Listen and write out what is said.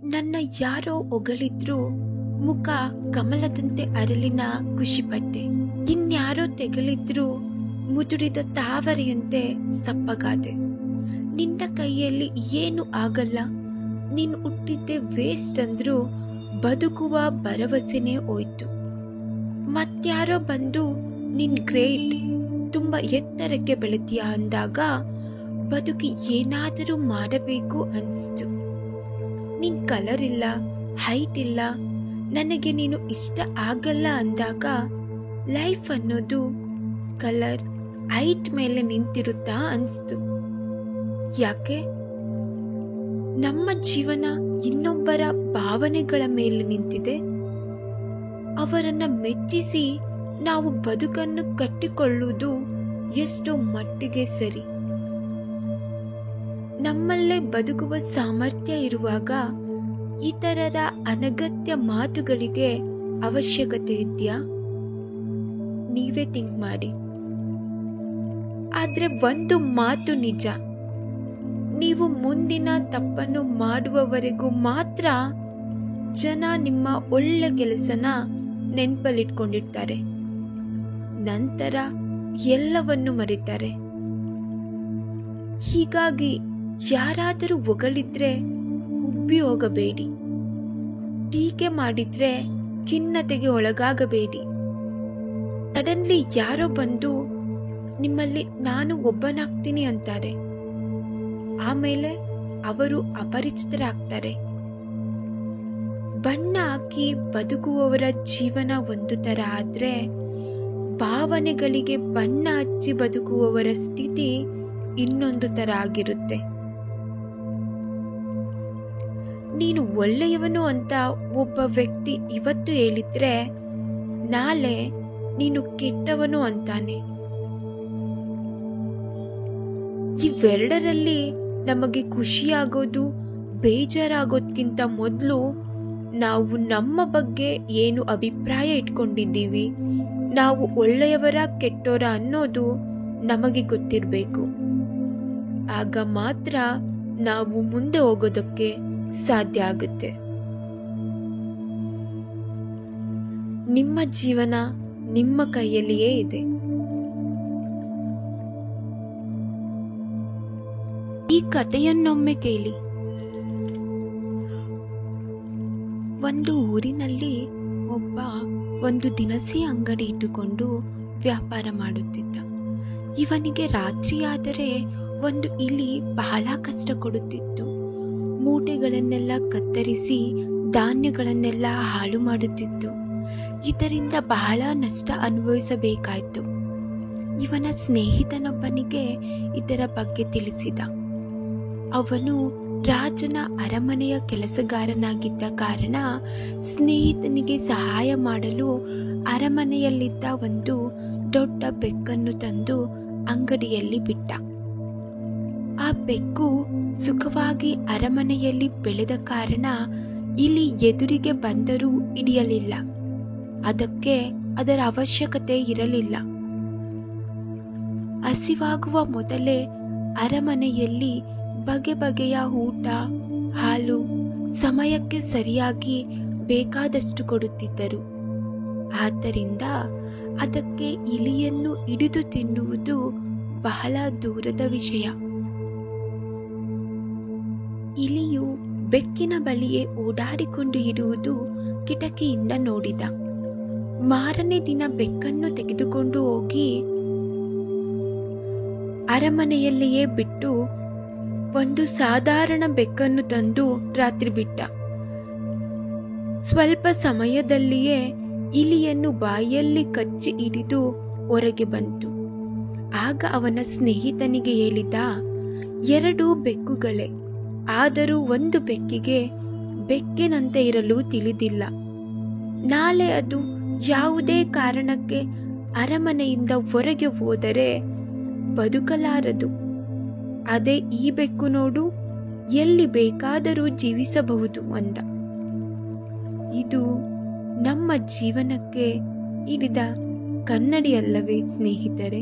ನನ್ನ ಯಾರೋ ಹೊಗಳಿದ್ರು ಮುಖ ಕಮಲದಂತೆ ಅರಳಿನ ಖುಷಿಪಟ್ಟೆ. ಇನ್ಯಾರೋ ತೆಗಳಿದ್ರು ಮುದುಡಿದ ತಾವರೆಯಂತೆ ಸಪ್ಪಗಾದೆ. ನಿನ್ನ ಕೈಯಲ್ಲಿ ಏನು ಆಗಲ್ಲ, ನೀನು ಹುಟ್ಟಿದ್ದೆ ವೇಸ್ಟ್ ಅಂದ್ರೂ ಬದುಕುವ ಭರವಸೆನೇ ಹೋಯ್ತು. ಮತ್ಯಾರೋ ಬಂದು ನಿನ್ ಗ್ರೇಟ್, ತುಂಬಾ ಎತ್ತರಕ್ಕೆ ಬೆಳೆತೀಯ ಅಂದಾಗ ಬದುಕಿ ಏನಾದರೂ ಮಾಡಬೇಕು ಅನಿಸ್ತು. ನಿನ್ ಕಲರ್ ಇಲ್ಲ, ಹೈಟ್ ಇಲ್ಲ, ನನಗೆ ನೀನು ಇಷ್ಟ ಆಗಲ್ಲ ಅಂದಾಗ ಲೈಫ್ ಅನ್ನೋದು ಕಲರ್ ಹೈಟ್ ಮೇಲೆ ನಿಂತಿರುತ್ತಾ ಅನಿಸ್ತು. ಯಾಕೆ ನಮ್ಮ ಜೀವನ ಇನ್ನೊಬ್ಬರ ಭಾವನೆಗಳ ಮೇಲೆ ನಿಂತಿದೆ? ಅವರನ್ನ ಮೆಚ್ಚಿಸಿ ನಾವು ಬದುಕನ್ನು ಕಟ್ಟಿಕೊಳ್ಳುವುದು ಎಷ್ಟೋ ಮಟ್ಟಿಗೆ ಸರಿ? ನಮ್ಮಲ್ಲೇ ಬದುಕುವ ಸಾಮರ್ಥ್ಯ ಇರುವಾಗ ಇತರರ ಅನಗತ್ಯ ಮಾತುಗಳಿಗೆ ಅವಶ್ಯಕತೆ ಇದೆಯಾ? ನೀವೇ ಥಿಂಕ್ ಮಾಡಿ. ಆದ್ರೆ ಒಂದು ಮಾತು ನಿಜ, ನೀವು ಮುಂದಿನ ತಪ್ಪನ್ನು ಮಾಡುವವರೆಗೂ ಮಾತ್ರ ಜನ ನಿಮ್ಮ ಒಳ್ಳೆ ಕೆಲಸನ ನೆನಪಲ್ಲಿಟ್ಕೊಂಡಿರ್ತಾರೆ. ನಂತರ ಎಲ್ಲವನ್ನು ಮರೀತಾರೆ. ಹೀಗಾಗಿ ಯಾರಾದರೂ ಹೊಗಳಿದ್ರೆ ಉಬ್ಬಿ ಹೋಗಬೇಡಿ. ಟೀಕೆ ಮಾಡಿದ್ರೆ ಖಿನ್ನತೆಗೆ ಒಳಗಾಗಬೇಡಿ. ಸಡನ್ಲಿ ಯಾರೋ ಬಂದು ನಿಮ್ಮಲ್ಲಿ ನಾನು ಒಬ್ಬನಾಗ್ತೀನಿ ಅಂತಾರೆ, ಆಮೇಲೆ ಅವರು ಅಪರಿಚಿತರಾಗ್ತಾರೆ. ಬಣ್ಣ ಹಾಕಿ ಬದುಕುವವರ ಜೀವನ ಒಂದು ತರ ಆದ್ರೆ, ಭಾವನೆಗಳಿಗೆ ಬಣ್ಣ ಹಚ್ಚಿ ಬದುಕುವವರ ಸ್ಥಿತಿ ಇನ್ನೊಂದು ತರ ಆಗಿರುತ್ತೆ. ನೀನು ಒಳ್ಳೆಯವನು ಅಂತ ಒಬ್ಬ ವ್ಯಕ್ತಿ ಇವತ್ತು ಹೇಳಿದ್ರೆ, ನಾಳೆ ನೀನು ಕೆಟ್ಟವನು ಅಂತಾನೆ. ಇವೆರಡರಲ್ಲಿ ನಮಗೆ ಖುಷಿಯಾಗೋದು ಬೇಜಾರಾಗೋದ್ಕಿಂತ ಮೊದಲು ನಾವು ನಮ್ಮ ಬಗ್ಗೆ ಏನು ಅಭಿಪ್ರಾಯ ಇಟ್ಕೊಂಡಿದ್ದೀವಿ, ನಾವು ಒಳ್ಳೆಯವರ ಕೆಟ್ಟೋರ ಅನ್ನೋದು ನಮಗೆ ಗೊತ್ತಿರಬೇಕು. ಆಗ ಮಾತ್ರ ನಾವು ಮುಂದೆ ಹೋಗೋದಕ್ಕೆ ಸಾಧ್ಯ ಆಗುತ್ತೆ. ನಿಮ್ಮ ಜೀವನ ನಿಮ್ಮ ಕೈಯಲ್ಲಿಯೇ ಇದೆ. ಈ ಕಥೆಯನ್ನೊಮ್ಮೆ ಕೇಳಿ. ಒಂದು ಊರಿನಲ್ಲಿ ಒಬ್ಬ ಒಂದು ದಿನಸಿ ಅಂಗಡಿ ಇಟ್ಟುಕೊಂಡು ವ್ಯಾಪಾರ ಮಾಡುತ್ತಿದ್ದ. ಇವನಿಗೆ ರಾತ್ರಿಯಾದರೆ ಒಂದು ಇಲಿ ಬಹಳ ಕಷ್ಟ ಕೊಡುತ್ತಿತ್ತು. ಮೂಟೆಗಳನ್ನೆಲ್ಲ ಕತ್ತರಿಸಿ ಧಾನ್ಯಗಳನ್ನೆಲ್ಲ ಹಾಳು ಮಾಡುತ್ತಿತ್ತು. ಇದರಿಂದ ಬಹಳ ನಷ್ಟ ಅನುಭವಿಸಬೇಕಾಯಿತು. ಇವನ ಸ್ನೇಹಿತನೊಬ್ಬನಿಗೆ ಇದರ ಬಗ್ಗೆ ತಿಳಿಸಿದ. ಅವನು ರಾಜನ ಅರಮನೆಯ ಕೆಲಸಗಾರನಾಗಿದ್ದ ಕಾರಣ ಸ್ನೇಹಿತನಿಗೆ ಸಹಾಯ ಮಾಡಲು ಅರಮನೆಯಲ್ಲಿದ್ದ ಒಂದು ದೊಡ್ಡ ಬೆಕ್ಕನ್ನು ತಂದು ಅಂಗಡಿಯಲ್ಲಿ ಬಿಟ್ಟ. ಆ ಬೆಕ್ಕು ಸುಖವಾಗಿ ಅರಮನೆಯಲ್ಲಿ ಬೆಳೆದ ಕಾರಣ ಇಲಿ ಎದುರಿಗೆ ಬಂದರೂ ಹಿಡಿಯಲಿಲ್ಲ. ಅದಕ್ಕೆ ಅದರ ಅವಶ್ಯಕತೆ ಇರಲಿಲ್ಲ. ಹಸಿವಾಗುವ ಮೊದಲೇ ಅರಮನೆಯಲ್ಲಿ ಬಗೆ ಬಗೆಯ ಊಟ, ಹಾಲು ಸಮಯಕ್ಕೆ ಸರಿಯಾಗಿ ಬೇಕಾದಷ್ಟು ಕೊಡುತ್ತಿದ್ದರು. ಆದ್ದರಿಂದ ಅದಕ್ಕೆ ಇಲಿಯನ್ನು ಹಿಡಿದು ತಿನ್ನುವುದು ಬಹಳ ದೂರದ ವಿಷಯ. ಇಲಿಯು ಬೆಕ್ಕಿನ ಬಳಿಯೇ ಓಡಾಡಿಕೊಂಡು ಇರುವುದು ಕಿಟಕಿಯಿಂದ ನೋಡಿದ. ಮಾರನೇ ದಿನ ಬೆಕ್ಕನ್ನು ತೆಗೆದುಕೊಂಡು ಹೋಗಿ ಅರಮನೆಯಲ್ಲಿಯೇ ಬಿಟ್ಟು ಒಂದು ಸಾಧಾರಣ ಬೆಕ್ಕನ್ನು ತಂದು ರಾತ್ರಿ ಬಿಟ್ಟ. ಸ್ವಲ್ಪ ಸಮಯದಲ್ಲಿಯೇ ಇಲಿಯನ್ನು ಬಾಯಲ್ಲಿ ಕಚ್ಚಿ ಹಿಡಿದು ಹೊರಗೆ ಬಂತು. ಆಗ ಅವನ ಸ್ನೇಹಿತನಿಗೆ ಹೇಳಿದ, 2 ಬೆಕ್ಕುಗಳೇ, ಆದರೂ ಒಂದು ಬೆಕ್ಕಿಗೆ ಬೆಕ್ಕಿನಂತೆ ಇರಲು ತಿಳಿದಿಲ್ಲ. ನಾಳೆ ಅದು ಯಾವುದೇ ಕಾರಣಕ್ಕೆ ಅರಮನೆಯಿಂದ ಹೊರಗೆ ಹೋದರೆ ಬದುಕಲಾರದು. ಅದೇ ಈ ಬೆಕ್ಕು ನೋಡು, ಎಲ್ಲಿ ಬೇಕಾದರೂ ಜೀವಿಸಬಹುದು ಅಂದ. ಇದು ನಮ್ಮ ಜೀವನಕ್ಕೆ ಹಿಡಿದ ಕನ್ನಡಿಯಲ್ಲವೇ ಸ್ನೇಹಿತರೆ?